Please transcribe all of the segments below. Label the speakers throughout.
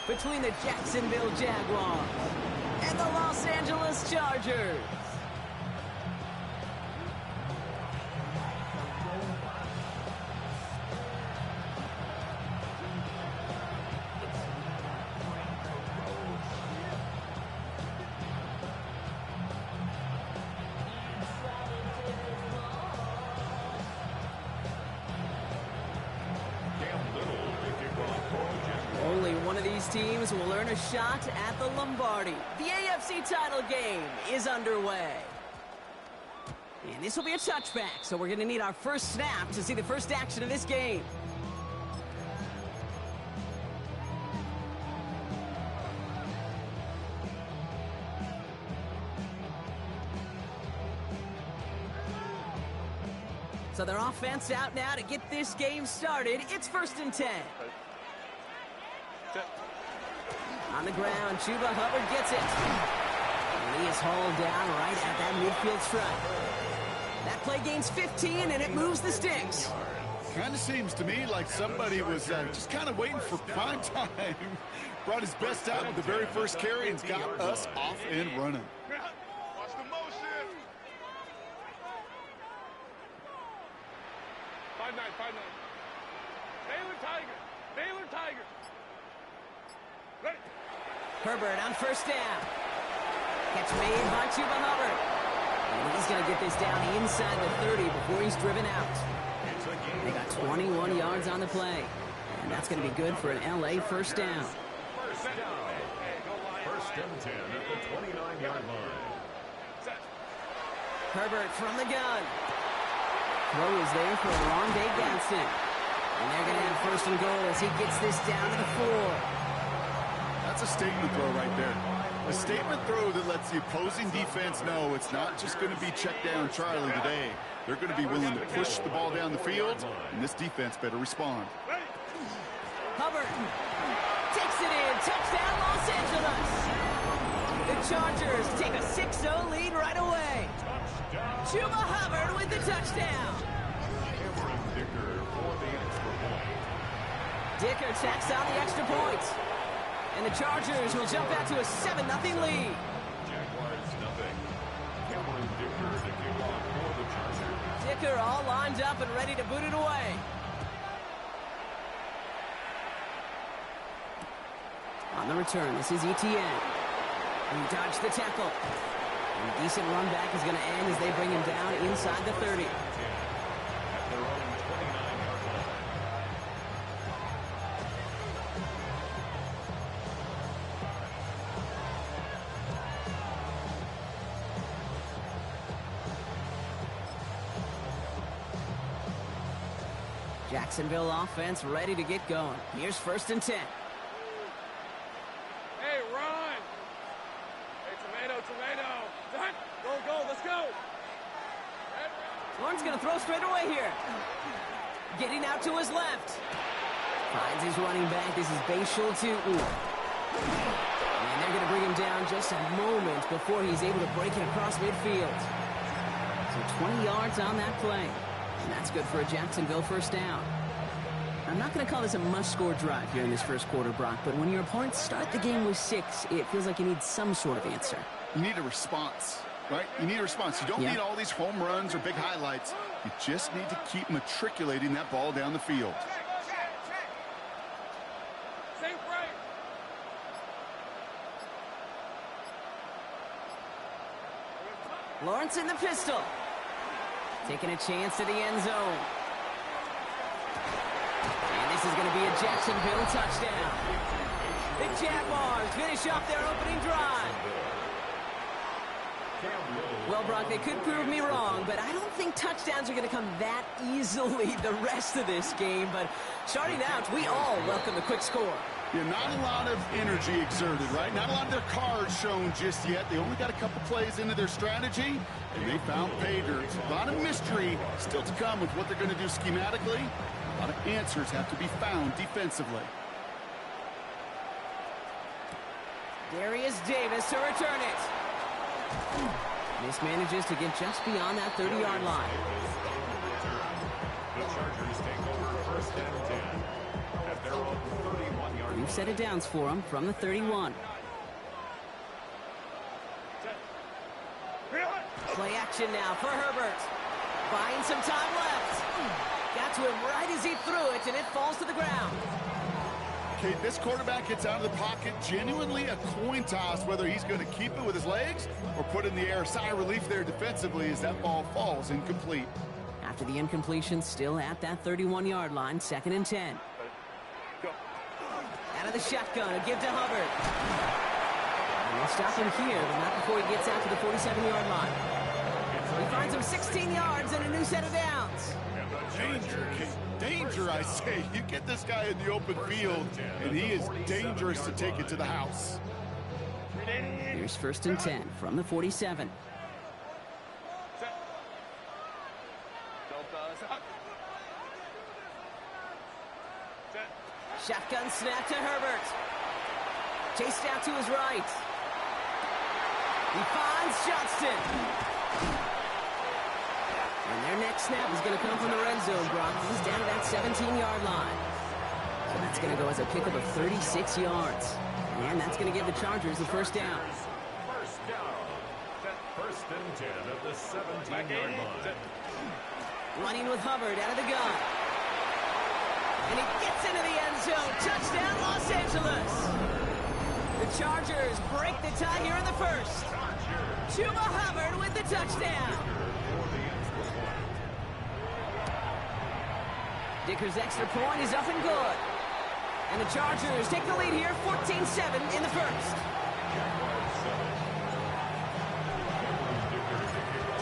Speaker 1: between the Jacksonville Jaguars and the Los Angeles Chargers. Only one of these teams will earn a shot at the Lombardi. The AFC title game is underway. And this will be a touchback, so we're going to need our first snap to see the first action of this game. So their offense out now to get this game started. It's 1st and 10. On the ground, Chuba Hubbard gets it. And he is hauled down right at that midfield stripe. That play gains 15, and it moves the sticks.
Speaker 2: Kind of seems to me like somebody was just kind of waiting for prime time. Brought his best out with the very first carry and got us off and running.
Speaker 3: Watch the motion. 5-9, 5-9. Baylor Tigers. Baylor Tigers. Ready.
Speaker 1: Herbert on first down. Catch made by Chuba Hubbard. And he's going to get this down inside the 30 before he's driven out. They got 21 yards on the play. And that's going to be good for an LA first down.
Speaker 4: First and 10 at the 29-yard line.
Speaker 1: Herbert from the gun. Throw is there for a long Dave Gadsden. And they're going to have first and goal as he gets this down to the 4.
Speaker 2: That's a statement throw right there. A statement throw that lets the opposing defense know it's not just going to be check down Charlie today. They're going to be willing to push the ball down the field, and this defense better respond.
Speaker 1: Hubbard takes it in. Touchdown, Los Angeles. The Chargers take a 6-0 lead right away. Chuba Hubbard with the touchdown. Dicker tacks on the extra point. And the Chargers will jump out to a 7-0 lead.
Speaker 4: Jaguars nothing. Cameron Dicker to kick off for the Chargers.
Speaker 1: Dicker all lined up and ready to boot it away. On the return, this is Etienne. And he dodged the tackle. And a decent run back is going to end as they bring him down inside the 30.
Speaker 4: At their own 29-yard line.
Speaker 1: Jacksonville offense ready to get going. Here's 1st and 10.
Speaker 3: Hey, run. Hey, tomato. Done. Go, let's go.
Speaker 1: Lawrence going to throw straight away here. Getting out to his left. Finds his running back. This is Bashal to and they're going to bring him down just a moment before he's able to break it across midfield. So 20 yards on that play. And that's good for a Jacksonville first down. I'm not going to call this a must-score drive here in this first quarter, Brock, but when your opponents start the game with 6, it feels like you need some sort of answer.
Speaker 2: You need a response, right? You need a response. You don't need all these home runs or big highlights. You just need to keep matriculating that ball down the field.
Speaker 3: Safe right.
Speaker 1: Lawrence in the pistol. Taking a chance to the end zone. And this is going to be a Jacksonville touchdown. The Jaguars finish off their opening drive. Well, Brock, they could prove me wrong, but I don't think touchdowns are going to come that easily the rest of this game. But starting out, we all welcome the quick score.
Speaker 2: Yeah, not a lot of energy exerted, right? Not a lot of their cards shown just yet. They only got a couple plays into their strategy, and they found pay dirt. A lot of mystery still to come with what they're going to do schematically. A lot of answers have to be found defensively.
Speaker 1: Darius Davis to return it. This manages to get just beyond that 30-yard line.
Speaker 4: The Chargers take over 1st and 10 at their own 31-yard line.
Speaker 1: new set of downs for him from the 31. Play action now for Herbert. Buying some time left. Got to him right as he threw it, and it falls to the ground.
Speaker 2: Okay, this quarterback gets out of the pocket. Genuinely a coin toss whether he's going to keep it with his legs or put it in the air. Sigh of relief there defensively as that ball falls incomplete.
Speaker 1: After the incompletion, still at that 31-yard line, 2nd and 10. Out of the shotgun, a give to Hubbard. And they'll stop him here, but not before he gets out to the 47-yard line. He finds him 16 yards and a new set of downs.
Speaker 2: Danger, danger, I say. You get this guy in the open field, and he is dangerous to take it to the house.
Speaker 1: Here's 1st and 10 from the 47. Shotgun snap to Herbert. Chased out to his right. He finds Johnston. And their next snap is going to come from the red zone, Brock. He's down to that 17-yard line. So that's going to go as a pickup of 36 yards. And that's going to give the Chargers the first down.
Speaker 4: First down. 1st and 10 at the 17-yard line.
Speaker 1: Running with Hubbard out of the gun. And he gets into the end zone. Touchdown, Los Angeles. The Chargers break the tie here in the first. Chuba Hubbard with the touchdown. Dicker's extra point is up and good. And the Chargers take the lead here, 14-7 in the first.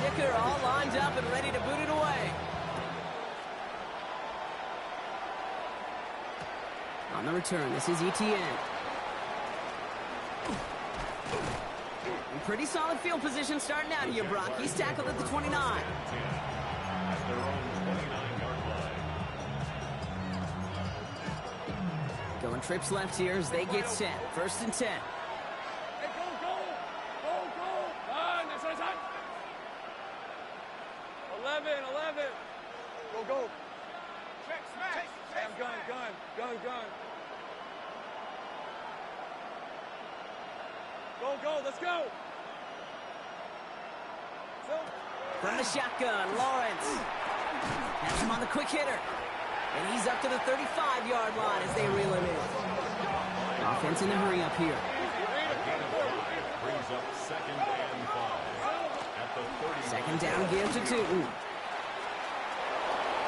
Speaker 1: Dicker all lined up and ready to boot it away. On the return, this is Etienne. And pretty solid field position starting out here, Brock. He's tackled at the 29.
Speaker 4: At their own 29-yard line.
Speaker 1: Going trips left here as they get set. 1st and 10.
Speaker 3: Hey, go, go! Go, go! That's right, side. 11. Go, go. Smash. Sam, gun. Go, let's go.
Speaker 1: From the shotgun, Lawrence. Has him on the quick hitter. And he's up to the 35-yard line as they reel him in. Offense in a hurry up here.
Speaker 4: Brings up 2nd and 5 at the 30.
Speaker 1: 2nd down give to Tootin.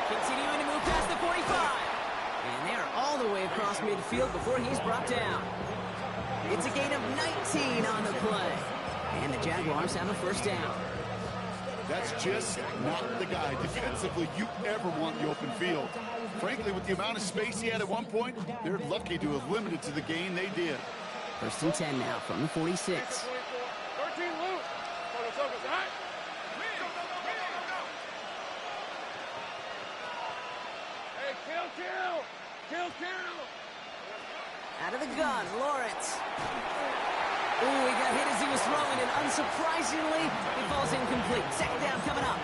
Speaker 1: Continuing to move past the 45. And they're all the way across midfield before he's brought down. It's a gain of 19 on the play. And the Jaguars have a 1st down.
Speaker 2: That's just not the guy defensively you ever want in the open field. Frankly, with the amount of space he had at one point, they're lucky to have limited to the gain they did.
Speaker 1: 1st and 10 now from the 46.
Speaker 3: 13 loose. Focus, all right? Hey, kill.
Speaker 1: Out of the gun, Lawrence. Ooh, he got hit as he was throwing, and unsurprisingly, it falls incomplete. 2nd down coming up.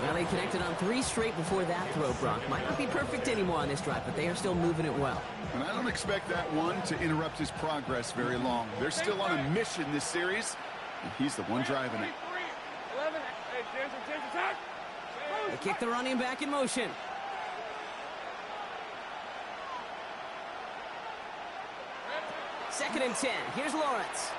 Speaker 1: Well, they connected on 3 straight before that throw, Brock. Might not be perfect anymore on this drive, but they are still moving it well.
Speaker 2: And I don't expect that one to interrupt his progress very long. They're still on a mission this series, and he's the one driving it.
Speaker 3: 11. Hey, James, attack.
Speaker 1: They kick the running back in motion. Second and 10. Here's Lawrence.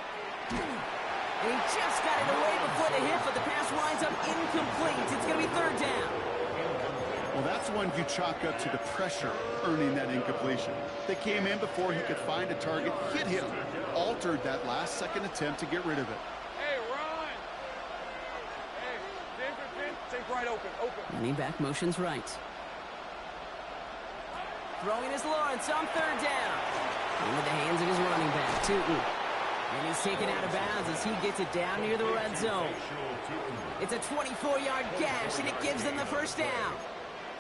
Speaker 1: And he just got it away before the hit, but the pass winds up incomplete. It's going to be 3rd down.
Speaker 2: Well, that's one you chalk up to the pressure earning that incompletion. They came in before he could find a target, hit him, altered that last-second attempt to get rid of it.
Speaker 3: Hey, run! Hey, James, take right open.
Speaker 1: Running back motions right. Throwing is Lawrence on 3rd down. Into the hands of his running back, Tootin. And he's taken out of bounds as he gets it down near the red zone. It's a 24-yard gash, and it gives them the 1st down.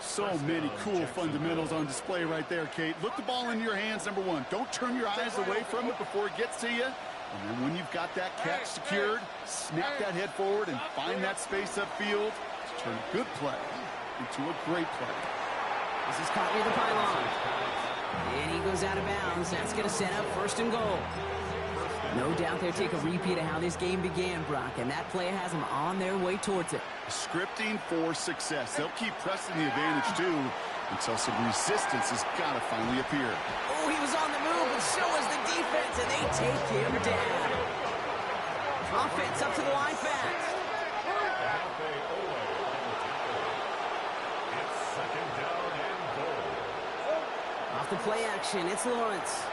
Speaker 2: So many cool fundamentals on display right there, Kate. Look the ball in your hands, number one. Don't turn your eyes away from it before it gets to you. And then when you've got that catch secured, snap that head forward and find that space upfield to turn a good play into a great play.
Speaker 1: This is caught near the pylon. And he goes out of bounds. That's going to set up first and goal. No doubt they'll take a repeat of how this game began, Brock, and that play has them on their way towards it.
Speaker 2: Scripting for success. They'll keep pressing the advantage, too, until some resistance has got to finally appear.
Speaker 1: Oh, he was on the move, but so was the defense, and they take him down. Offense up to the line fast.
Speaker 4: It's second down and goal.
Speaker 1: Off the play action, it's Lawrence.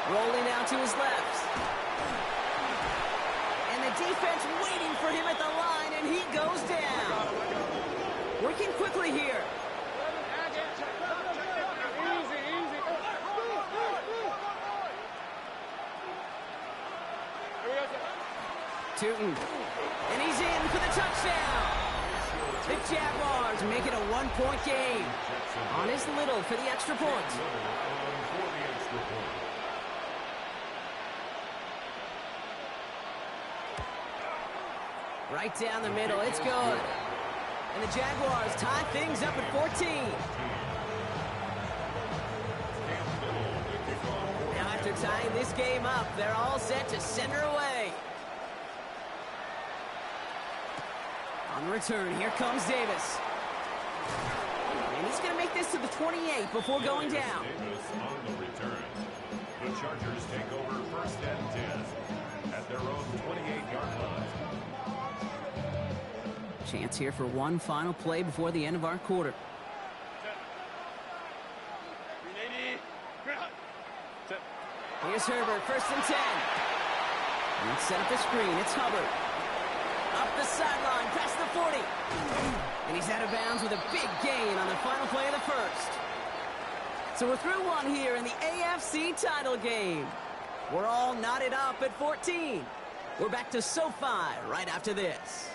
Speaker 1: Rolling out to his left. And the defense waiting for him at the line, and he goes down. Working quickly here. Tootin. And he's in for the touchdown. The Jaguars make it a one-point game. On his Little for the extra point. Right down the middle, it's good. And the Jaguars tie things up at 14. Now after tying this game up, they're all set to send her away. On the return, here comes Davis. And he's going to make this to the 28 before going down.
Speaker 4: Davis on the return. The Chargers take over first and 10 at their own 28-yard line.
Speaker 1: Chance here for one final play before the end of our quarter. Here's Herbert, first and 10. And set up the screen, it's Hubbard. Up the sideline, past the 40. And he's out of bounds with a big gain on the final play of the first. So we're through one here in the AFC title game. We're all knotted up at 14. We're back to SoFi right after this.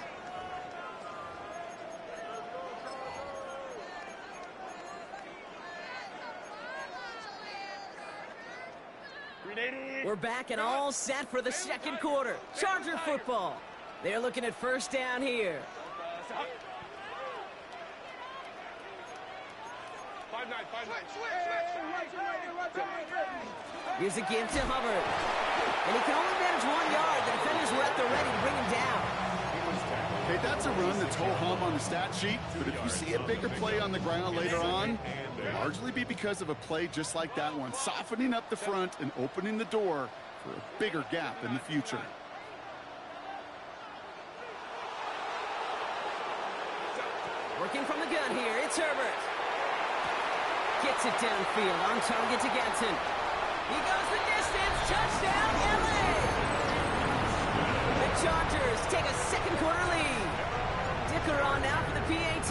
Speaker 1: We're back and all set for the second quarter. Charger football. They're looking at first down here. Here's a give to Hubbard. And he can only manage 1 yard. The defenders were at the ready to bring him down.
Speaker 2: Hey, that's a run that's ho-hum on the stat sheet, but if you see a bigger play on the ground later on, it'll largely be because of a play just like that one, softening up the front and opening the door for a bigger gap in the future.
Speaker 1: Working from the gun here, it's Herbert. Gets it downfield, on target to Gatson. He goes the distance, touchdown, LA! The Chargers take a second quarter lead. Dicker on now for the PAT.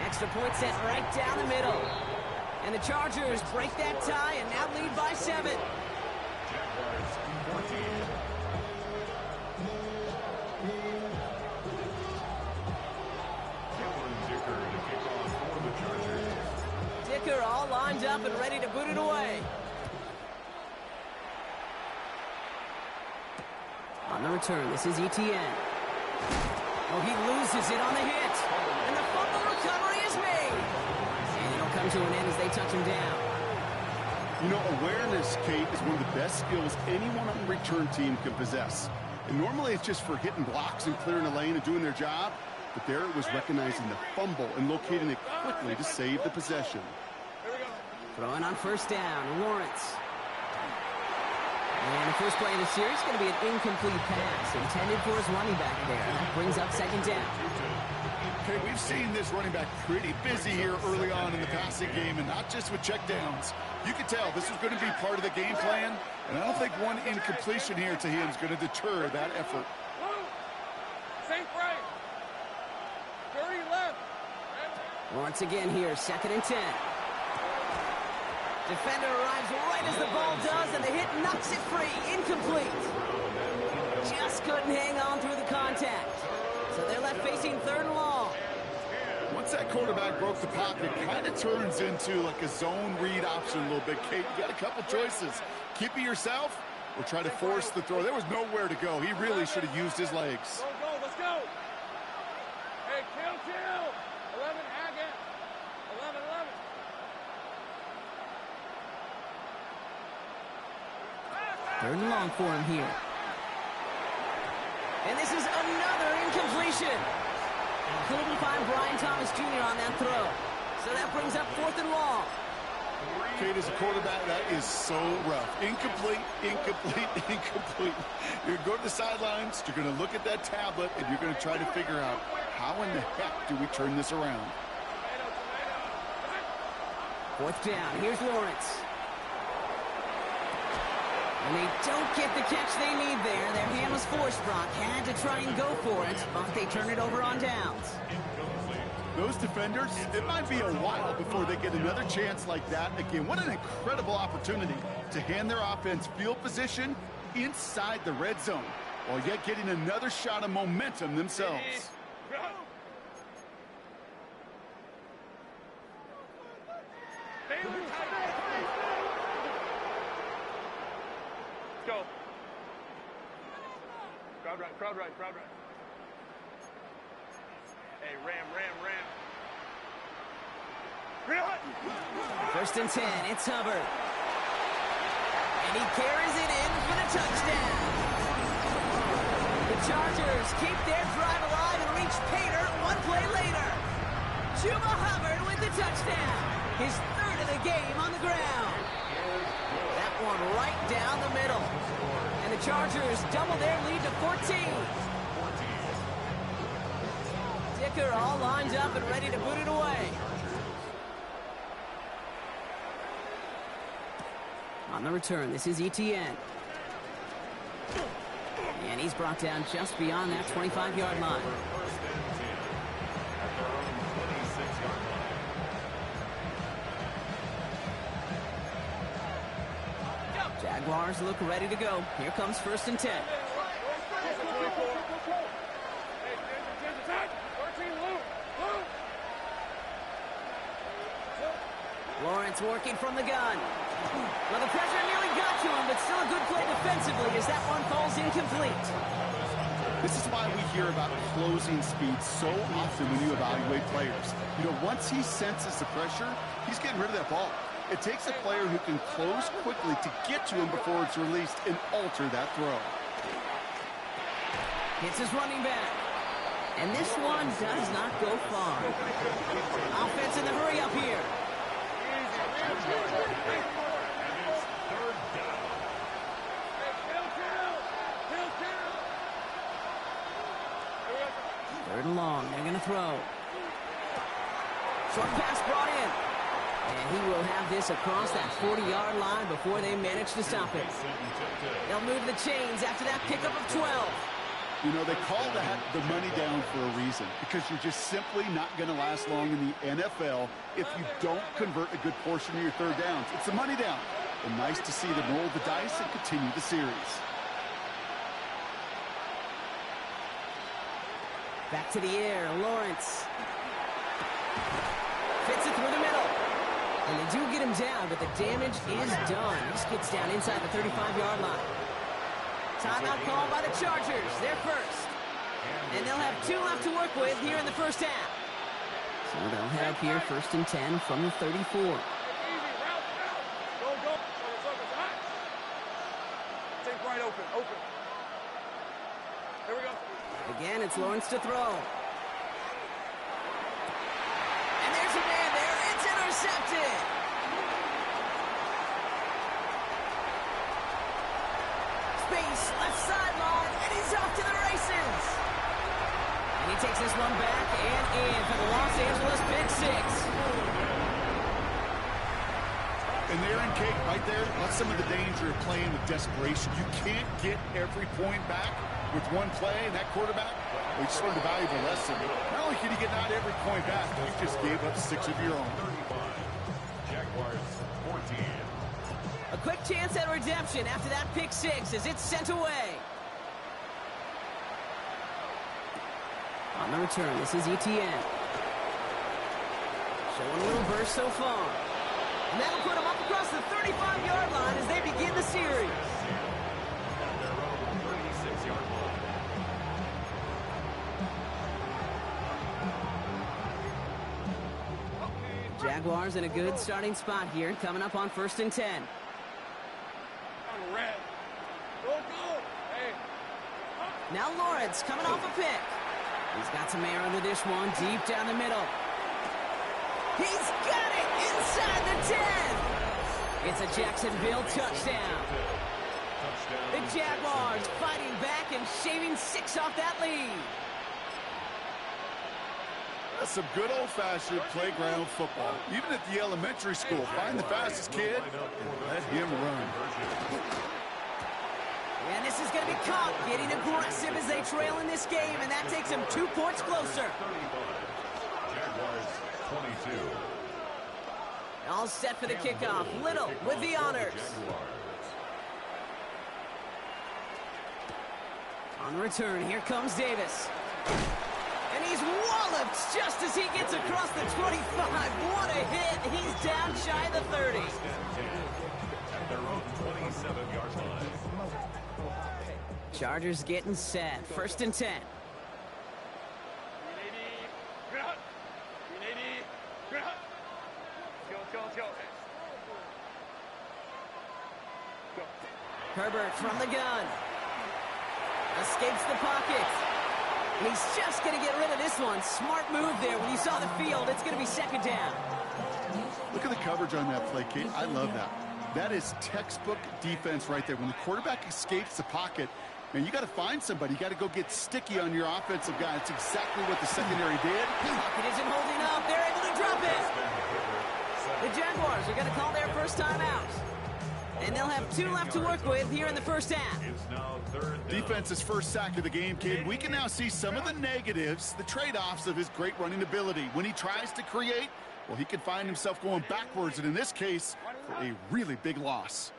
Speaker 1: Extra point set right down the middle. And the Chargers break that tie and now lead by 7.
Speaker 4: Jaguars 14.
Speaker 1: Dicker all lined up and ready to boot it away. On the return, this is Etienne. Oh, he loses it on the hit. And the fumble recovery is made. And it'll come to an end as they touch him down.
Speaker 2: You know, awareness, Kate, is one of the best skills anyone on the return team can possess. And normally it's just for hitting blocks and clearing a lane and doing their job. But there it was recognizing the fumble and locating it quickly to save the possession.
Speaker 1: Throwing on first down, Lawrence. And the first play of the series is going to be an incomplete pass intended for his running back there. That brings up second down.
Speaker 2: Okay, we've seen this running back pretty busy here early on in the passing game, and not just with checkdowns. You can tell this is going to be part of the game plan, and I don't think one incompletion here to him is going to deter that effort.
Speaker 3: Safe right. 30 left.
Speaker 1: Once again here, second and 10. Defender arrives right as the ball does, and the hit knocks it free. Incomplete. Just couldn't hang on through the contact. So they're left facing third and long.
Speaker 2: Once that quarterback broke the pocket, it kind of turns into like a zone read option a little bit. Kate, you got a couple choices. Keep it yourself or try to force the throw. There was nowhere to go. He really should have used his legs.
Speaker 3: Go, go, let's go. Hey, kill. 11, Haggett. 11.
Speaker 1: Third and long for him here. And this is another incompletion. Couldn't find Brian Thomas Jr. on that throw. So that brings up 4th and long.
Speaker 2: Kate, as a quarterback, that is so rough. Incomplete, incomplete, incomplete. You're going to go to the sidelines, you're going to look at that tablet, and you're going to try to figure out how in the heck do we turn this around.
Speaker 1: 4th down. Here's Lawrence. And they don't get the catch they need there. Their hand was forced, Brock. Had to try and go for it, but they turn it over on downs.
Speaker 2: Those defenders, it might be a while before they get another chance like that. Again, what an incredible opportunity to hand their offense field position inside the red zone, while yet getting another shot of momentum themselves.
Speaker 3: Go. Crowd run, crowd run, crowd run. Hey, ram.
Speaker 1: 1st and 10, it's Hubbard. And he carries it in for the touchdown. The Chargers keep their drive alive and reach Pater 1 play later. Chuba Hubbard with the touchdown. His 3rd of the game on the ground. That one right down the middle. And the Chargers double their lead to 14. Dicker all lined up and ready to boot it away. On the return, this is Etienne. And he's brought down just beyond that 25-yard line. Jaguars look ready to go. Here comes 1st and 10. Lawrence working from the gun. Well, the pressure nearly got to him, but still a good play defensively as that one falls incomplete.
Speaker 2: This is why we hear about closing speed so often when you evaluate players. You know, once he senses the pressure, he's getting rid of that ball. It takes a player who can close quickly to get to him before it's released and alter that throw.
Speaker 1: Hits his running back. And this one does not go far. Offense in the hurry up here. Third and long. They're going to throw. Short pass brought in. And he will have this across that 40-yard line before they manage to stop it. They'll move the chains after that pickup of 12.
Speaker 2: You know, they call that the money down for a reason, because you're just simply not going to last long in the NFL if you don't convert a good portion of your third downs. It's the money down. And nice to see them roll the dice and continue the series.
Speaker 1: Back to the air, Lawrence. Fits it through the middle. And they do get him down, but the damage is done. He skids down inside the 35-yard line. Timeout called by the Chargers. They're first. And they'll have 2 left to work with here in the first half. So they'll have here 1st and 10 from the 34.
Speaker 3: Go. Take right open. Here we go.
Speaker 1: Again, it's Lawrence to throw. And there's a man there. It's intercepted. Space, left sideline, and he's off to the races. And he takes this one back and in for the Los Angeles Big Six.
Speaker 2: And there in Kate, right there, that's some of the danger of playing with desperation. You can't get every point back with one play, and that quarterback, well, he just learned a valuable lesson. Not only can you get not every point back, you just gave up 6 of your own.
Speaker 4: 35. Jaguars 14.
Speaker 1: A quick chance at redemption after that pick 6 as it's sent away. On the return, this is Etienne. Showing a little burst so far. And that'll put him up across the 35-yard line as they begin the series.
Speaker 4: At their own 36-yard line.
Speaker 1: Jaguars in a good starting spot here, coming up on 1st and 10.
Speaker 3: On red. Go, go. Hey.
Speaker 1: Now Lawrence coming off a pick. He's got some air under this one, deep down the middle. He's got it inside the 10. It's a Jacksonville touchdown. The Jaguars fighting back and shaving 6 off that lead.
Speaker 2: That's some good old-fashioned playground football. Even at the elementary school, find the fastest kid and let him run.
Speaker 1: And this is going to be caught, getting aggressive as they trail in this game, and that takes them 2 points closer.
Speaker 4: Jaguars 22.
Speaker 1: All set for the kickoff. Little with the honors. On the return, here comes Davis. And he's walloped just as he gets across the 25. What a hit. He's down shy of the 30.
Speaker 4: At their own 27-yard line.
Speaker 1: Chargers getting set. 1st and 10. Herbert from the gun. Escapes the pocket. And he's just going to get rid of this one. Smart move there. When you saw the field, it's going to be 2nd down.
Speaker 2: Look at the coverage on that play, Kate. I love that. That is textbook defense right there. When the quarterback escapes the pocket, man, you got to find somebody. You got to go get sticky on your offensive guy. That's exactly what the secondary did.
Speaker 1: Pocket isn't holding up. They're able to drop it. The Jaguars are going to call their first time out. And they'll have 2 left to work with here in the 1st half.
Speaker 4: It's now 3rd down.
Speaker 2: Defense's first sack of the game, kid. We can now see some of the negatives, the trade-offs of his great running ability. When he tries to create, well, he can find himself going backwards, and in this case, for a really big loss.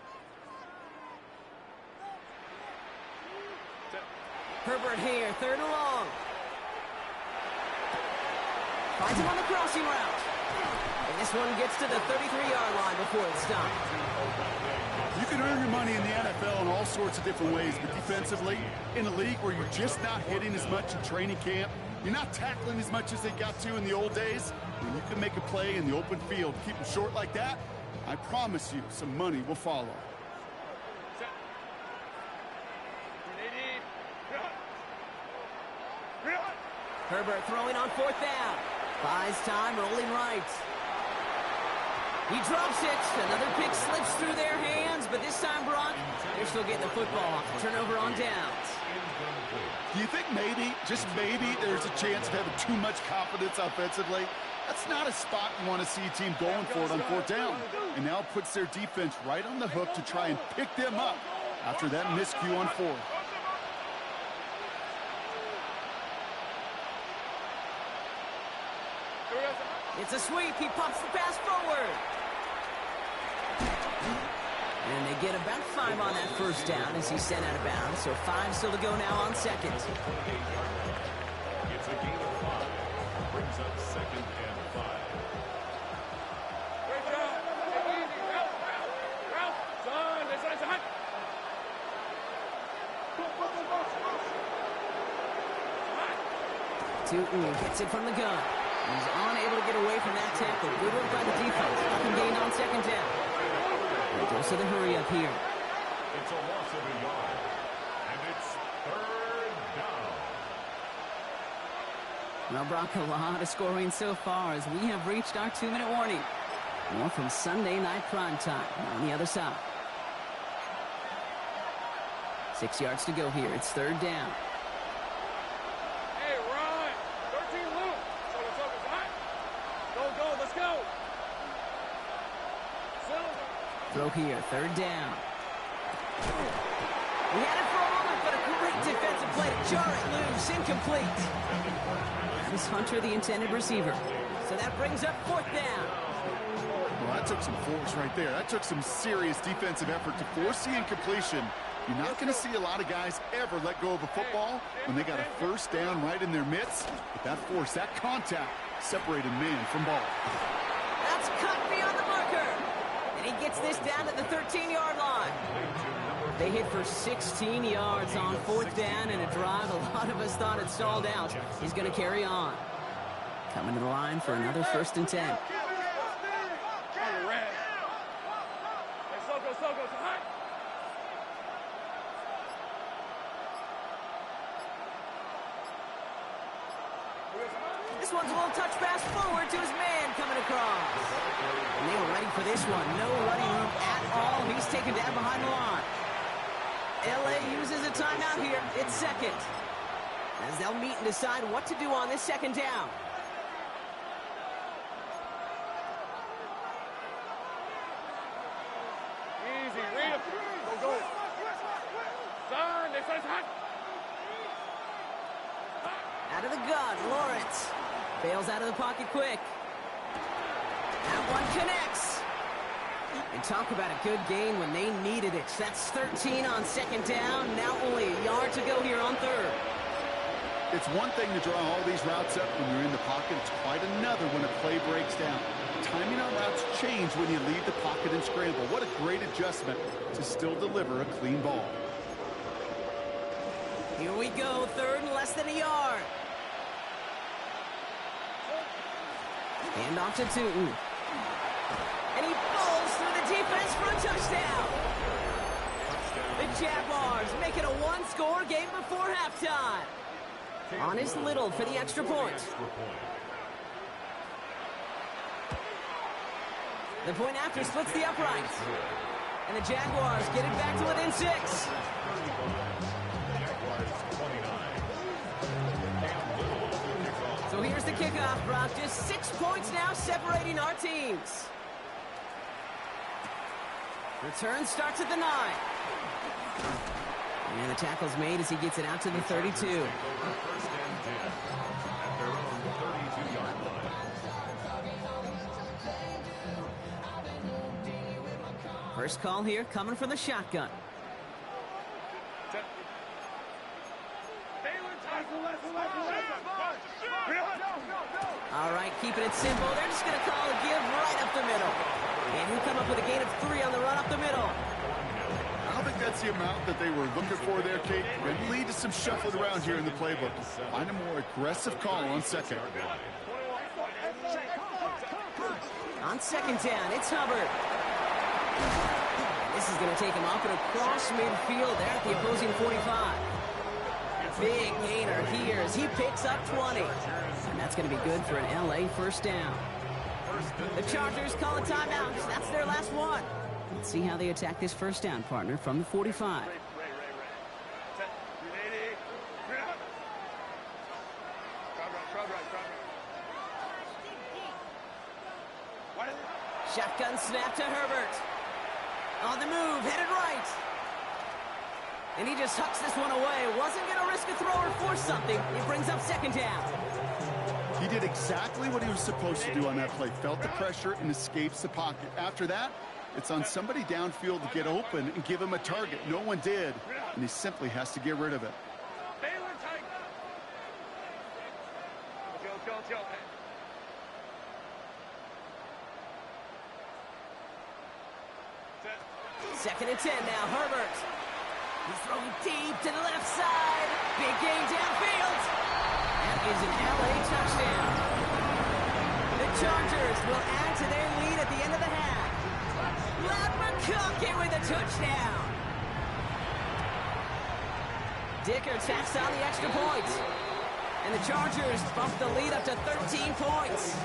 Speaker 1: Herbert here, 3rd and long. Finds him on the crossing route. And this one gets to the 33-yard line before it's stopped.
Speaker 2: You can earn your money in the NFL in all sorts of different ways, but defensively, in a league where you're just not hitting as much in training camp, you're not tackling as much as they got to in the old days, when you can make a play in the open field, keep them short like that, I promise you some money will follow.
Speaker 1: Herbert throwing on 4th down. Buys time, rolling right. He drops it. Another pick slips through their hands, but this time, Brock, they're still getting the football. Turnover on downs.
Speaker 2: Do you think maybe, just maybe, there's a chance of having too much confidence offensively? That's not a spot you want to see a team going for it on 4th down. And now it puts their defense right on the hook to try and pick them up after that miscue on 4th.
Speaker 1: It's a sweep. He pops the pass forward. And they get about 5 on that 1st down as he's sent out of bounds. So 5 still to go now on 2nd.
Speaker 4: It's a gain of 5. Brings up 2nd and 5.
Speaker 3: Great job. Take it easy. Ralph. Son, this is hot.
Speaker 1: Tootin gets it from the gun. He's unable to get away from that tackle. Good work by the defense. Nothing gained on 2nd down. And goes to the hurry up here.
Speaker 4: It's a loss of a yard. And it's 3rd down.
Speaker 1: Well, Brock, a lot of scoring so far as we have reached our 2-minute warning. More from Sunday night primetime on the other side. 6 yards to go here. It's 3rd down.
Speaker 3: Hey, Ron. 13 loop. So it's hot. Go, let's go. Silver.
Speaker 1: Throw here, 3rd down. He had it for a moment, but a great defensive play to jar it loose. Incomplete. That was Hunter, the intended receiver. So that brings up 4th down.
Speaker 2: Well, that took some force right there. That took some serious defensive effort to force the incompletion. You're not going to see a lot of guys ever let go of a football when they got a 1st down right in their midst. But that force, that contact, separated man from ball.
Speaker 1: That's cut beyond the marker. And he gets this down to the 13-yard line. They hit for 16 yards on 4th down and a drive. A lot of us thought it stalled out. He's going to carry on. Coming to the line for another 1st and 10. This one's a little touch pass forward to his man coming across. And they were ready for this one. No running room at all. He's taken down behind the line. LA uses a timeout here. It's second, as they'll meet and decide what to do on this second down.
Speaker 3: Easy, read him. Go. Son, they said hot.
Speaker 1: Out of the gun, Lawrence. Bails out of the pocket quick. That one connects. And talk about a good game when they needed it. That's 13 on second down. Now only a yard to go here on third.
Speaker 2: It's one thing to draw all these routes up when you're in the pocket. It's quite another when a play breaks down. Timing on routes change when you leave the pocket and scramble. What a great adjustment to still deliver a clean ball.
Speaker 1: Here we go, third and less than a yard. Hand off to Tootin. And he falls through the defense for a touchdown. The Jaguars make it a one-score game before halftime. On is Little for the extra point. The point after splits the uprights. And the Jaguars get it back to within 6. So here's the kickoff, Brock. Just 6 points now separating our teams. Return starts at the 9. And the tackle's made as he gets it out to the 32.
Speaker 4: First and 10 at their own 32-yard line.
Speaker 1: First call here coming from the shotgun. All right, keeping it simple. They're just going to call a give right up the middle. And he'll come up with a gain of 3 on the run up the middle.
Speaker 2: I don't think that's the amount that they were looking for there, Kate. It will lead to some shuffling around here in the playbook. Find a more aggressive call on second.
Speaker 1: On second down, it's Hubbard. This is going to take him up and across midfield there at the opposing 45. Big gainer here as he picks up 20. And that's going to be good for an LA first down. The Chargers call a timeout. That's their last one. Let's see how they attack this first down, partner, from the 45. Shotgun snap to Herbert. On the move, headed right. And he just hucks this one away. Wasn't going to risk a throw or force something. It brings up second down.
Speaker 2: He did exactly what he was supposed to do on that play. Felt the pressure and escapes the pocket. After that, it's on somebody downfield to get open and give him a target. No one did, and he simply has to get rid of it.
Speaker 1: Second and 10 now, Herbert. He's throwing deep to the left side. Big gain downfield. That is an LA touchdown. The Chargers will add to their lead at the end of the half. Ladd McConkey with a touchdown. Dicker tacks on the extra point. And the Chargers bump the lead up to 13 points.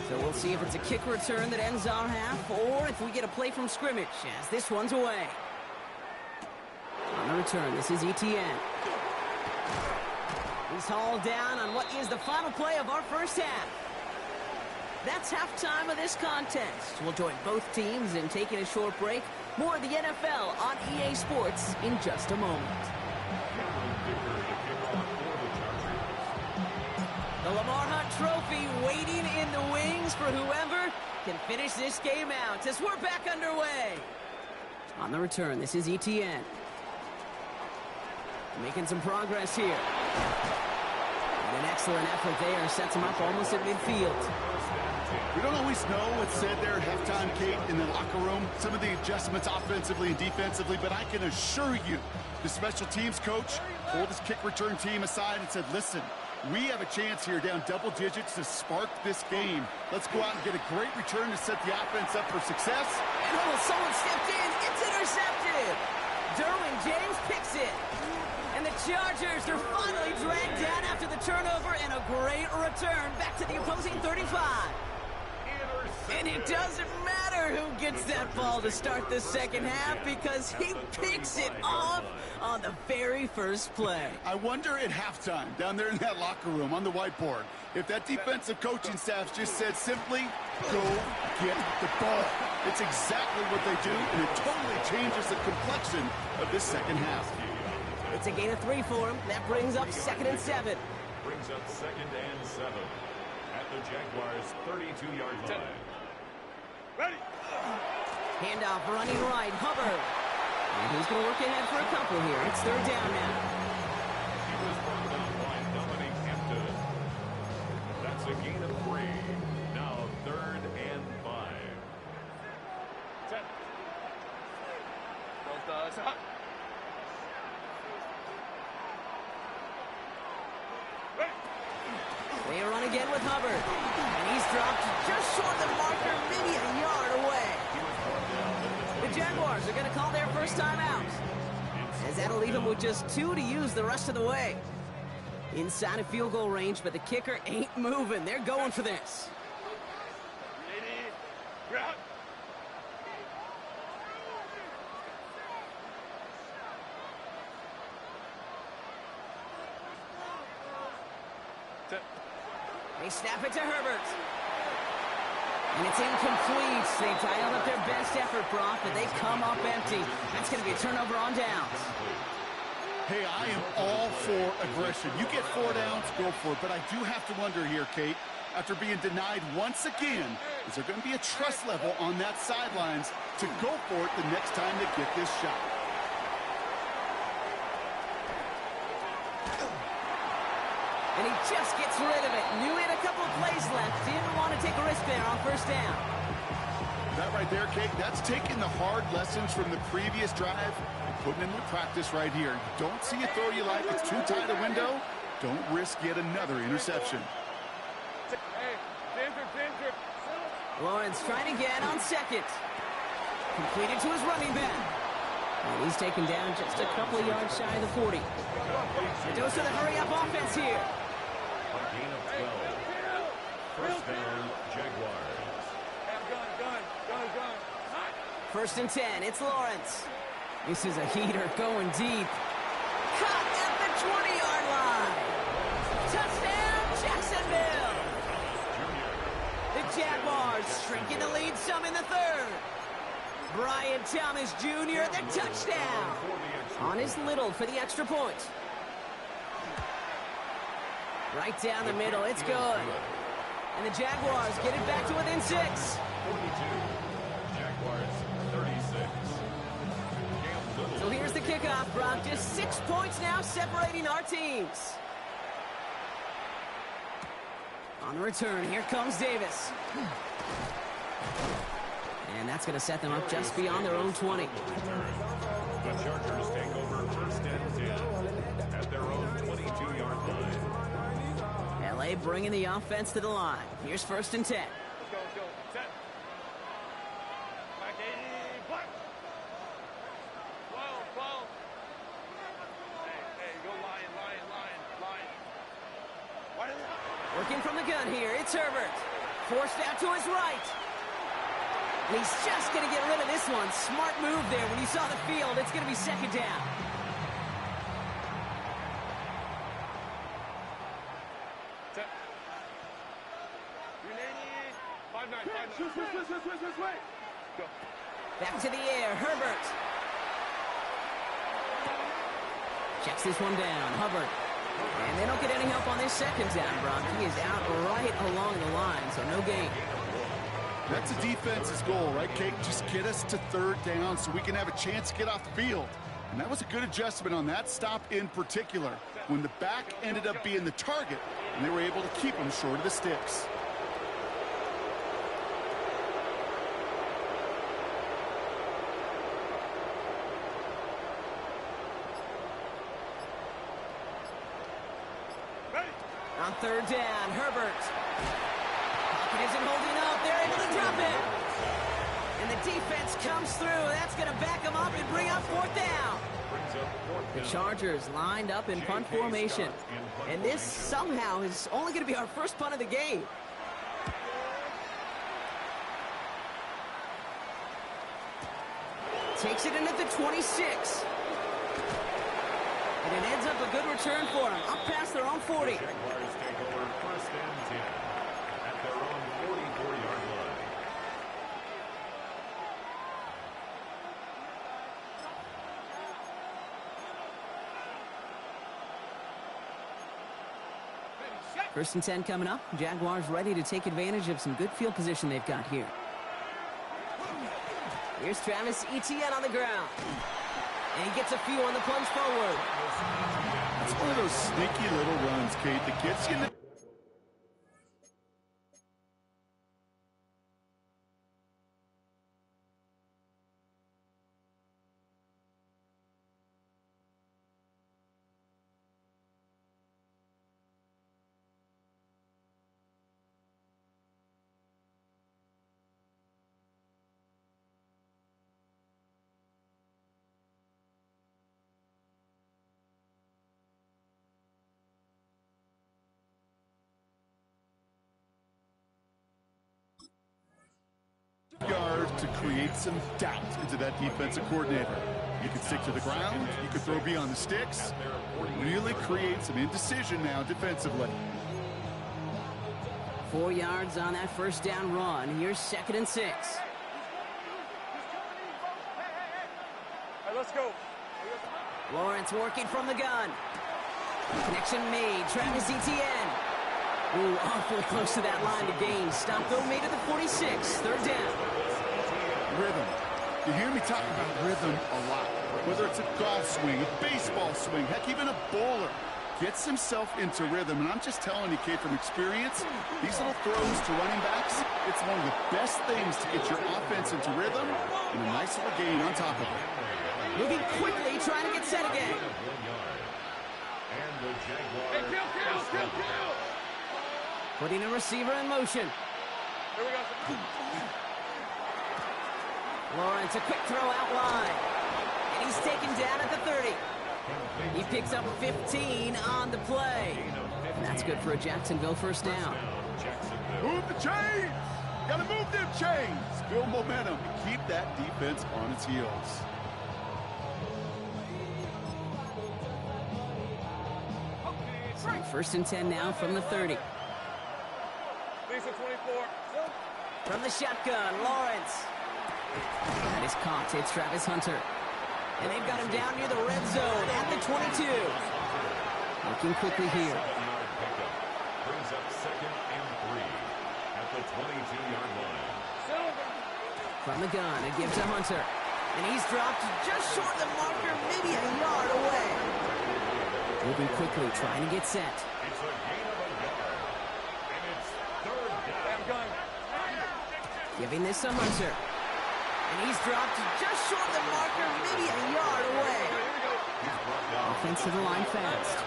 Speaker 1: So we'll see if it's a kick return that ends our half, or if we get a play from scrimmage, as this one's away. On the return, this is Etienne. He's hauled down on what is the final play of our first half. That's halftime of this contest. We'll join both teams in taking a short break. More of the NFL on EA Sports in just a moment. The Lamar Hunt Trophy waiting in the wings for whoever can finish this game out as we're back underway. On the return, this is Etienne. Making some progress here. And an excellent effort there sets him up almost at midfield.
Speaker 2: We don't always know what's said there at halftime, Kate, in the locker room. Some of the adjustments offensively and defensively, but I can assure you the special teams coach pulled his kick return team aside and said, listen, we have a chance here down double digits to spark this game. Let's go out and get a great return to set the offense up for success.
Speaker 1: And someone stepped in. It's intercepted. Derwin James picks it. And the Chargers are finally dragged down after the turnover and a great return back to the opposing 35. And it doesn't matter who gets that ball to start the second half because he picks it off on the very first play.
Speaker 2: I wonder at halftime, down there in that locker room on the whiteboard, if that defensive coaching staff just said simply, go get the ball. It's exactly what they do, and it totally changes the complexion of this second half.
Speaker 1: It's a gain of 3 for him. That brings up 2nd and 7.
Speaker 4: Brings up 2nd and 7 at the Jaguars' 32-yard line.
Speaker 3: Ready.
Speaker 1: Handoff running right, Hubbard. And he's going to work ahead for a couple here. It's 3rd down now.
Speaker 4: He was brought down by Dominic Hampton. That's a gain of 3. Now 3rd and 5.
Speaker 3: 10.
Speaker 1: They run again with Hubbard. And he's dropped just short of the marker, maybe a yard away. The Jaguars are going to call their first time out, as that'll leave them with just 2 to use the rest of the way. Inside of field goal range, but the kicker ain't moving. They're going for this. They snap it to Herbert. And it's incomplete. They dialed up their best effort, Brock, but they come up empty. That's going to be a turnover on downs.
Speaker 2: Hey, I am all for aggression. You get 4 downs, go for it. But I do have to wonder here, Kate, after being denied once again, is there going to be a trust level on that sidelines to go for it the next time they get this shot?
Speaker 1: And he just gets rid of it. Knew he had a couple of plays left. Didn't want to take a risk there on 1st down.
Speaker 2: That right there, Kate, that's taking the hard lessons from the previous drive and putting them into practice right here. You don't see a throw you like. It's too tight a window. Don't risk yet another interception.
Speaker 3: Hey, danger.
Speaker 1: Lawrence trying again on 2nd. Completed to his running back. And he's taken down just a couple of yards shy of the 40. A dose of the hurry-up offense here.
Speaker 4: A gain of 12. 1st down, Jaguars.
Speaker 3: Gun.
Speaker 1: 1st and 10. It's Lawrence. This is a heater going deep. Cut at the 20-yard line. Touchdown, Jacksonville. The Jaguars shrinking the lead some in the 3rd. Brian Thomas Jr., the touchdown. On his little for the extra point. Right down the middle, it's good. And the Jaguars get it back to within 6.
Speaker 4: 42. Jaguars 36.
Speaker 1: So here's the kickoff, Brock. Just 6 points now separating our teams. On the return, here comes Davis. And that's going to set them up just beyond their own 20.
Speaker 4: The Chargers take over 1st and 10 at their own 22-yard line.
Speaker 1: LA bringing the offense to the line. Here's 1st and 10.
Speaker 3: Let's go. 10. Back 80. Black. 12. Hey, go lion. Why did it?
Speaker 1: Working from the gun here, it's Herbert. Forced out to his right. And he's just going to get rid of this one. Smart move there. When you saw the field, it's going to be 2nd down.
Speaker 3: Go.
Speaker 1: Back to the air, Herbert. Checks this one down, Hubbard. And they don't get any help on this 2nd down, Brock. He is out right along the line, so no gain.
Speaker 2: That's a defense's goal, right, Kate? Just get us to 3rd down so we can have a chance to get off the field. And that was a good adjustment on that stop in particular, when the back ended up being the target, and they were able to keep him short of the sticks.
Speaker 1: On 3rd down, Herbert. Pocket isn't holding up. They're able to drop it. And the defense comes through. That's going to back them up and bring up fourth down. The Chargers lined up in punt formation. And this somehow is only going to be our first punt of the game. Takes it in at the 26. And it ends up a good return for them, up past their own 40.
Speaker 4: Jaguars take over first and 10 at their own 44-yard line.
Speaker 1: First and 10 coming up. Jaguars ready to take advantage of some good field position they've got here. Here's Travis Etienne on the ground. And he gets a few on the plunge forward.
Speaker 2: That's one of those sneaky little runs, Kate, that gets you in the... yard to create some doubt into that defensive coordinator. You can stick to the ground, you can throw beyond the sticks, really create some indecision now defensively.
Speaker 1: 4 yards on that first down run. Here's 2nd and 6.
Speaker 3: Hey, let's go.
Speaker 1: Lawrence working from the gun. Connection made. Travis Etienne. Ooh, awfully close to that line to gain. Stop though made at the 46. 3rd down.
Speaker 2: Rhythm. You hear me talk about rhythm a lot. Whether it's a golf swing, a baseball swing, heck, even a bowler gets himself into rhythm. And I'm just telling you, kid, from experience, these little throws to running backs, it's one of the best things to get your offense into rhythm and a nice little gain on top of it.
Speaker 1: Moving quickly, trying to get set again.
Speaker 3: Hey, kill.
Speaker 1: Putting a receiver in motion.
Speaker 3: Here we go.
Speaker 1: Lawrence, a quick throw out wide. And he's taken down at the 30. He picks up 15 on the play. And that's good for a Jacksonville first down.
Speaker 2: Move the chains! Gotta move them chains! Build momentum. Keep that defense on its heels.
Speaker 1: First and 10 now from the 30.
Speaker 3: Lisa 24.
Speaker 1: From the shotgun, Lawrence. That is caught. It's Travis Hunter. And they've got him down near the red zone at the 22. Looking quickly here.
Speaker 4: Brings up 2nd and 3 at the 22-yard line.
Speaker 1: From the gun, it gives to Hunter. And he's dropped just short of the marker, maybe a yard away. Moving quickly, trying to get set.
Speaker 4: It's a gain of a yard. And it's 3rd down.
Speaker 1: Giving this to Hunter. And he's dropped just short of the marker, maybe a yard away. Offense to the line fast.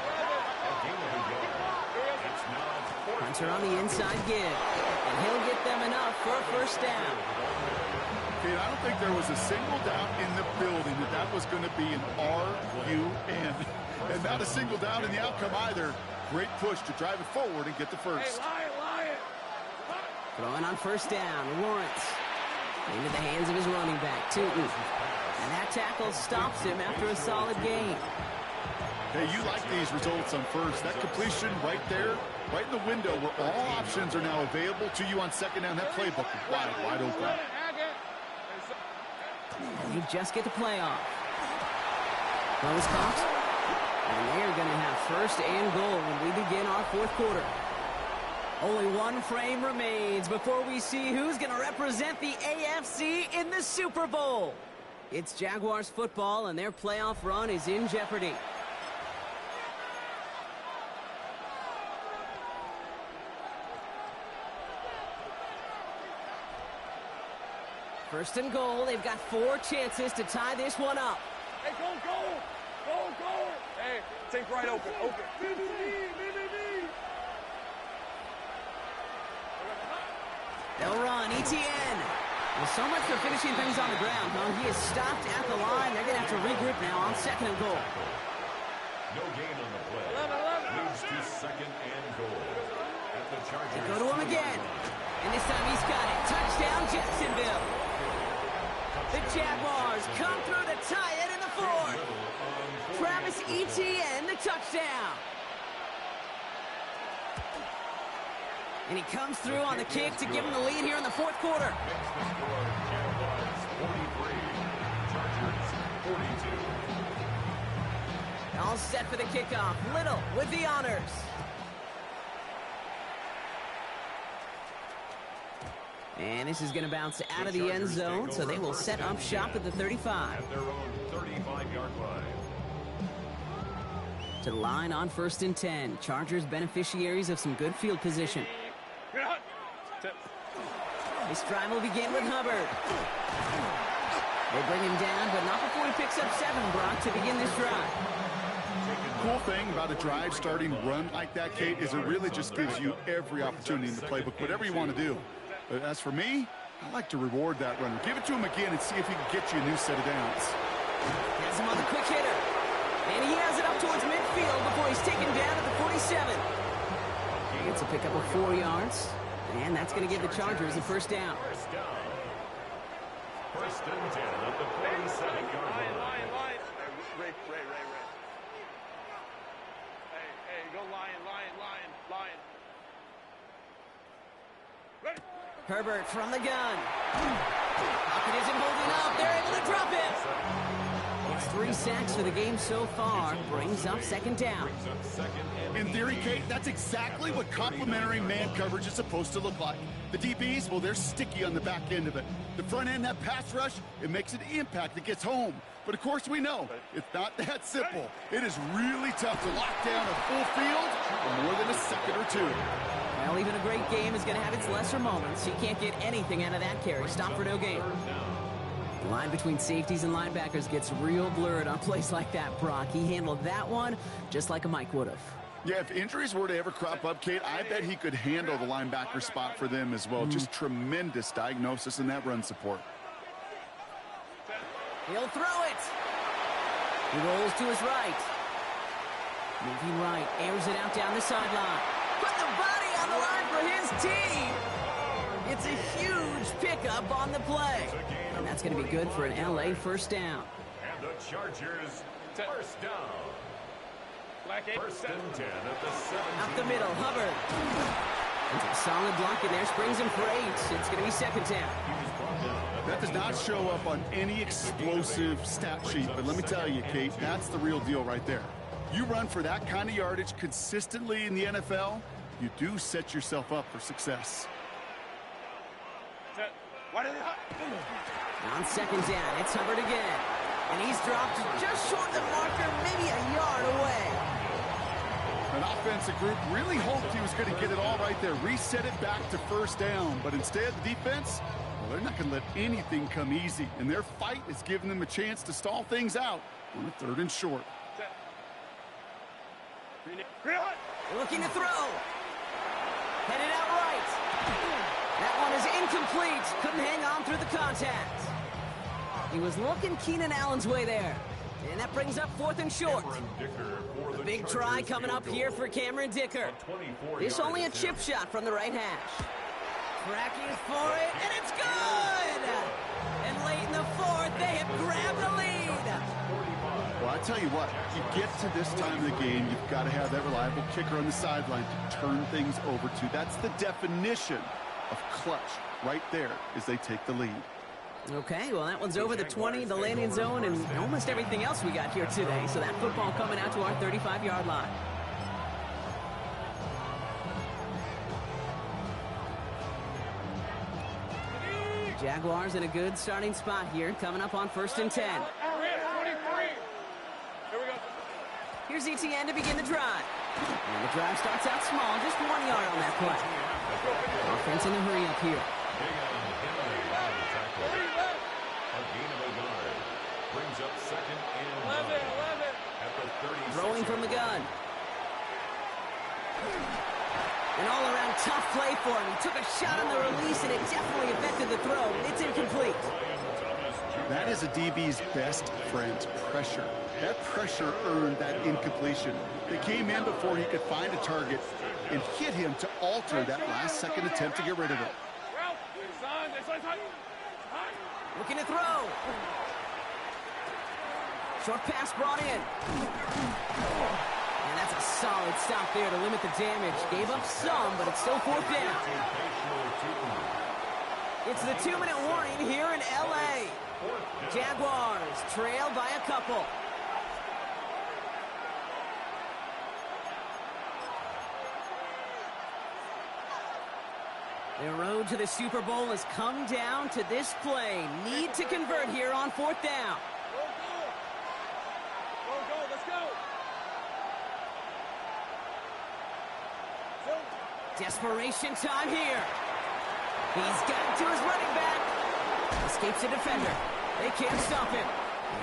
Speaker 1: Hunter on the inside give. And he'll get them enough for a first down.
Speaker 2: Okay, I don't think there was a single doubt in the building that that was going to be an R-U-N. And not a single doubt in the outcome either. Great push to drive it forward and get the first.
Speaker 3: Hey, Lion.
Speaker 1: Throwing on first down, Lawrence. Into the hands of his running back, Tootin. And that tackle stops him after a solid gain.
Speaker 2: Hey, you like these results on first. That completion right there, right in the window where all options are now available to you on second down. That playbook is wide open.
Speaker 1: And you just get the play off. Throws caught. And they're going to have first and goal when we begin our 4th quarter. Only one frame remains before we see who's going to represent the AFC in the Super Bowl. It's Jaguars football, and their playoff run is in jeopardy. First and goal. They've got 4 chances to tie this one up.
Speaker 3: Hey, go. Hey, take right open.
Speaker 1: They'll run. Etienne. Well, so much for finishing things on the ground, huh? He is stopped at the line. They're going to have to regroup now on 2nd and goal.
Speaker 4: No gain on the play. Leads to 2nd and goal. At the Chargers.
Speaker 1: They go to him again. And this time he's got it. Touchdown, Jacksonville. The Jaguars come through to tie it in the 4th. Travis Etienne, the touchdown. And he comes through on the kick to give him the lead here in the 4th quarter.
Speaker 4: Jaguars 43. Chargers 42.
Speaker 1: All set for the kickoff. Little with the honors. And this is going to bounce out of the end zone, so they will set up shop at the 35.
Speaker 4: At their own 35-yard line.
Speaker 1: To the line on 1st and 10. Chargers beneficiaries of some good field position. This drive will begin with Hubbard. They bring him down, but not before he picks up 7, Brock, to begin this drive.
Speaker 2: Cool thing about a drive starting run like that, Kate, is it really just gives you every opportunity in the playbook, whatever you want to do. But as for me, I like to reward that runner. Give it to him again and see if he can get you a new set of downs.
Speaker 1: Has him on the quick hitter. And he has it up towards midfield before he's taken down at the 47. He gets a pickup of 4 yards. And that's going to give the Chargers a 1st down.
Speaker 4: 1st and 10 at the 47-yard line.
Speaker 3: Line. Ray. Hey, go lion. Ready?
Speaker 1: Herbert from the gun. Pocket isn't holding up. They're able to drop it. It's 3 sacks for the game so far. Brings up 2nd down.
Speaker 2: In theory, Kate, that's exactly what complementary man coverage is supposed to look like. The DBs, well, they're sticky on the back end of it. The front end, that pass rush, it makes an impact that gets home. But, of course, we know it's not that simple. It is really tough to lock down a full field for more than a second or 2.
Speaker 1: Well, even a great game is going to have its lesser moments. You can't get anything out of that carry. Stop for no gain. The line between safeties and linebackers gets real blurred on plays like that, Brock. He handled that one just like a Mike would have.
Speaker 2: Yeah, if injuries were to ever crop up, Kate, I bet he could handle the linebacker spot for them as well. Just tremendous diagnosis in that run support.
Speaker 1: He'll throw it. He rolls to his right. Moving right, airs it out down the sideline. Put the body on the line for his team. It's a huge pickup on the play. And that's going to be good for an LA 1st down.
Speaker 4: And the Chargers 1st down. 1st and 10 at the 17.
Speaker 1: Up the middle, Hubbard. It's a solid block in there. Springs him for 8. It's going to be 2nd down.
Speaker 2: That does not show up on any explosive stat sheet, but let me tell you, Kate, that's the real deal right there. You run for that kind of yardage consistently in the NFL, you do set yourself up for success.
Speaker 1: On 2nd down, it's Hubbard again. And he's dropped just short of the marker, maybe a yard away.
Speaker 2: An offensive group really hoped he was going to get it all right there, reset it back to 1st down. But instead, the defense, well, they're not going to let anything come easy. And their fight is giving them a chance to stall things out on a 3rd and short.
Speaker 1: Looking to throw. Headed out right. That one is incomplete. Couldn't hang on through the contact. He was looking Keenan Allen's way there. And that brings up 4th and short. The big try coming up here for Cameron Dicker. This only a chip shot from the right hash. Tracking for it, and it's good! And late in the 4th, they have grabbed the lead.
Speaker 2: Well, I tell you what, you get to this time of the game, you've got to have that reliable kicker on the sideline to turn things over to. That's the definition of clutch right there as they take the lead.
Speaker 1: Okay, well, that one's over the 20, the landing zone, and almost everything else we got here today. So that football coming out to our 35-yard line. Jaguars in a good starting spot here, coming up on 1st and 10. Here's Etienne to begin the drive. And the drive starts out small, just 1 yard on that play. Offense in a hurry up here.
Speaker 4: Brings up 2nd and 11 at the 36.
Speaker 1: Throwing from the gun. An all-around tough play for him. He took a shot on the release, and it definitely affected the throw. It's incomplete.
Speaker 2: That is a DB's best friend, pressure. That pressure earned that incompletion. They came in before he could find a target and hit him to alter that last-second attempt to get rid of it.
Speaker 1: Looking to throw. Short pass brought in. And that's a solid stop there to limit the damage. Gave up some, but it's still 4th down. It's the 2-minute warning here in L.A. Jaguars trail by a couple. Their road to the Super Bowl has come down to this play. Need to convert here on 4th down.
Speaker 3: Go, let's go.
Speaker 1: Desperation time here. He's got to his running back. Escapes a defender. They can't stop him.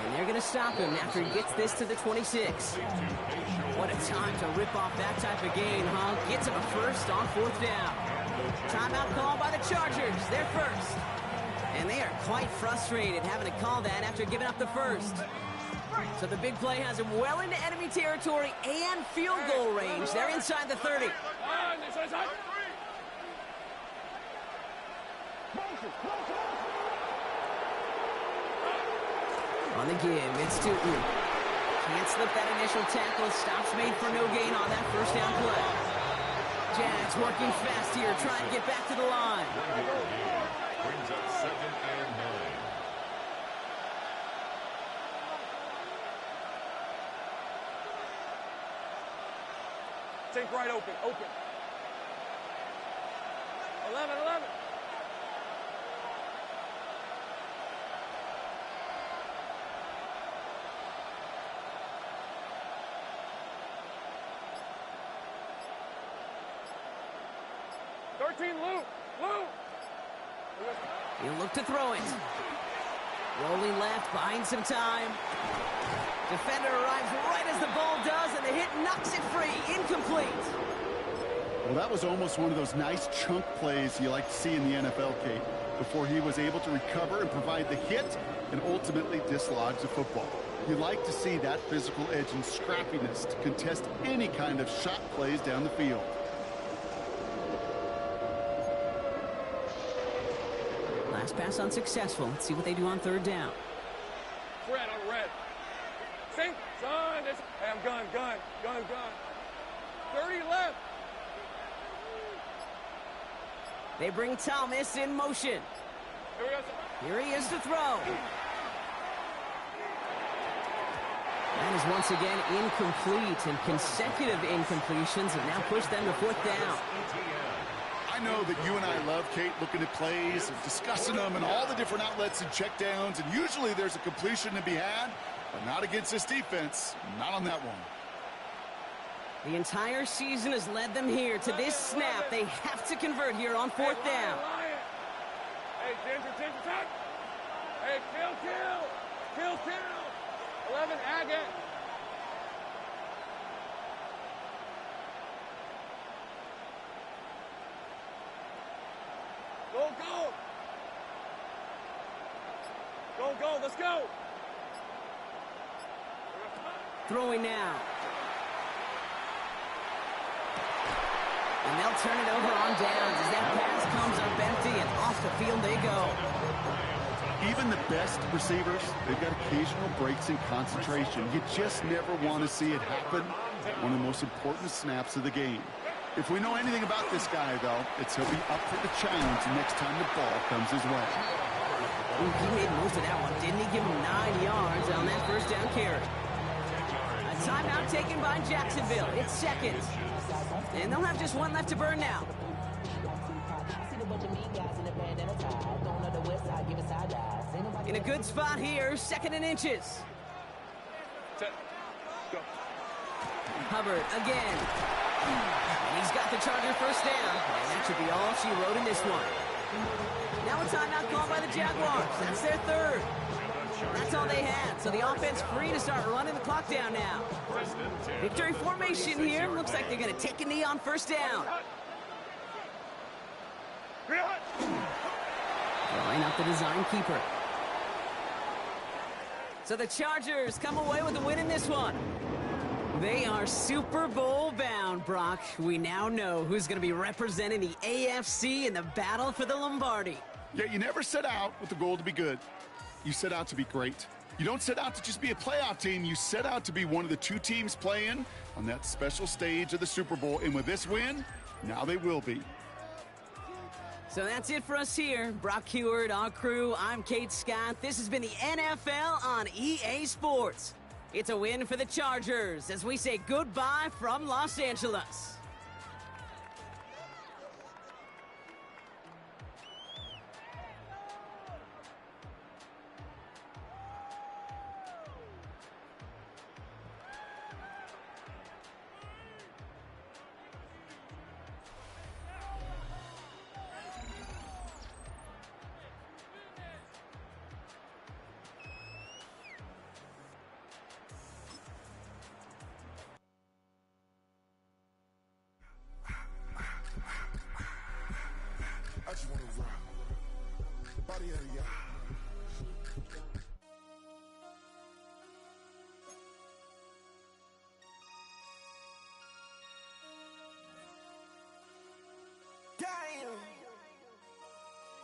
Speaker 1: And they're going to stop him after he gets this to the 26. What a time to rip off that type of gain, huh? Gets him a first on 4th down. Timeout call by the Chargers. They're first. And they are quite frustrated having to call that after giving up the first. So the big play has him well into enemy territory and field goal range. They're inside the 30. On the give, it's Tootin. Can't slip that initial tackle. Stops made for no gain on that first down play. Jags working fast here, trying to get back to the line.
Speaker 4: Brings up 2nd and 9.
Speaker 3: Take right open. 11. 13, Lou.
Speaker 1: He'll look to throw it. Rolling left, buying some time. Defender arrives right as the ball does, and the hit knocks it free. Incomplete.
Speaker 2: Well, that was almost one of those nice chunk plays you like to see in the NFL, Kate, before he was able to recover and provide the hit and ultimately dislodge the football. You like to see that physical edge and scrappiness to contest any kind of shot plays down the field.
Speaker 1: Last pass unsuccessful. Let's see what they do on 3rd down.
Speaker 3: Red on red. Sink, son. Hey, I'm gun. 30 left.
Speaker 1: They bring Thomas in motion.
Speaker 3: Here we go.
Speaker 1: Here he is to throw. That is once again incomplete, and consecutive incompletions have now pushed them to 4th down.
Speaker 2: I know that you and I love, Kate, looking at plays and discussing them and all the different outlets and checkdowns, and usually there's a completion to be had, but not against this defense. Not on that one.
Speaker 1: The entire season has led them here to this snap. They have to convert here on 4th down.
Speaker 3: Hey, Ginger, touch. Hey, kill. 11, Agate. Go, let's go.
Speaker 1: Throwing now. And they'll turn it over on downs as that pass comes up empty, and off the field they go.
Speaker 2: Even the best receivers, they've got occasional breaks in concentration. You just never want to see it happen. One of the most important snaps of the game. If we know anything about this guy, though, it's he'll be up for the challenge next time the ball comes his way.
Speaker 1: Ooh, he made most of that one, didn't he? Give him 9 yards on that first down carry. A timeout taken by Jacksonville. It's 2nd. And they'll have just one left to burn now. In a good spot here, 2nd and inches. Hubbard again. And he's got the Charger first down. And that should be all she wrote in this one. Now a timeout called by the Jaguars. That's their 3rd. That's all they had. So the offense free to start running the clock down now. Victory formation here. Looks like they're going to take a knee on first down. Throwing up the design keeper. So the Chargers come away with a win in this one. They are Super Bowl bound, Brock. We now know who's going to be representing the AFC in the battle for the Lombardi.
Speaker 2: Yeah, you never set out with the goal to be good. You set out to be great. You don't set out to just be a playoff team. You set out to be one of the two teams playing on that special stage of the Super Bowl. And with this win, now they will be.
Speaker 1: So that's it for us here. Brock Heward, our crew, I'm Kate Scott. This has been the NFL on EA Sports. It's a win for the Chargers as we say goodbye from Los Angeles.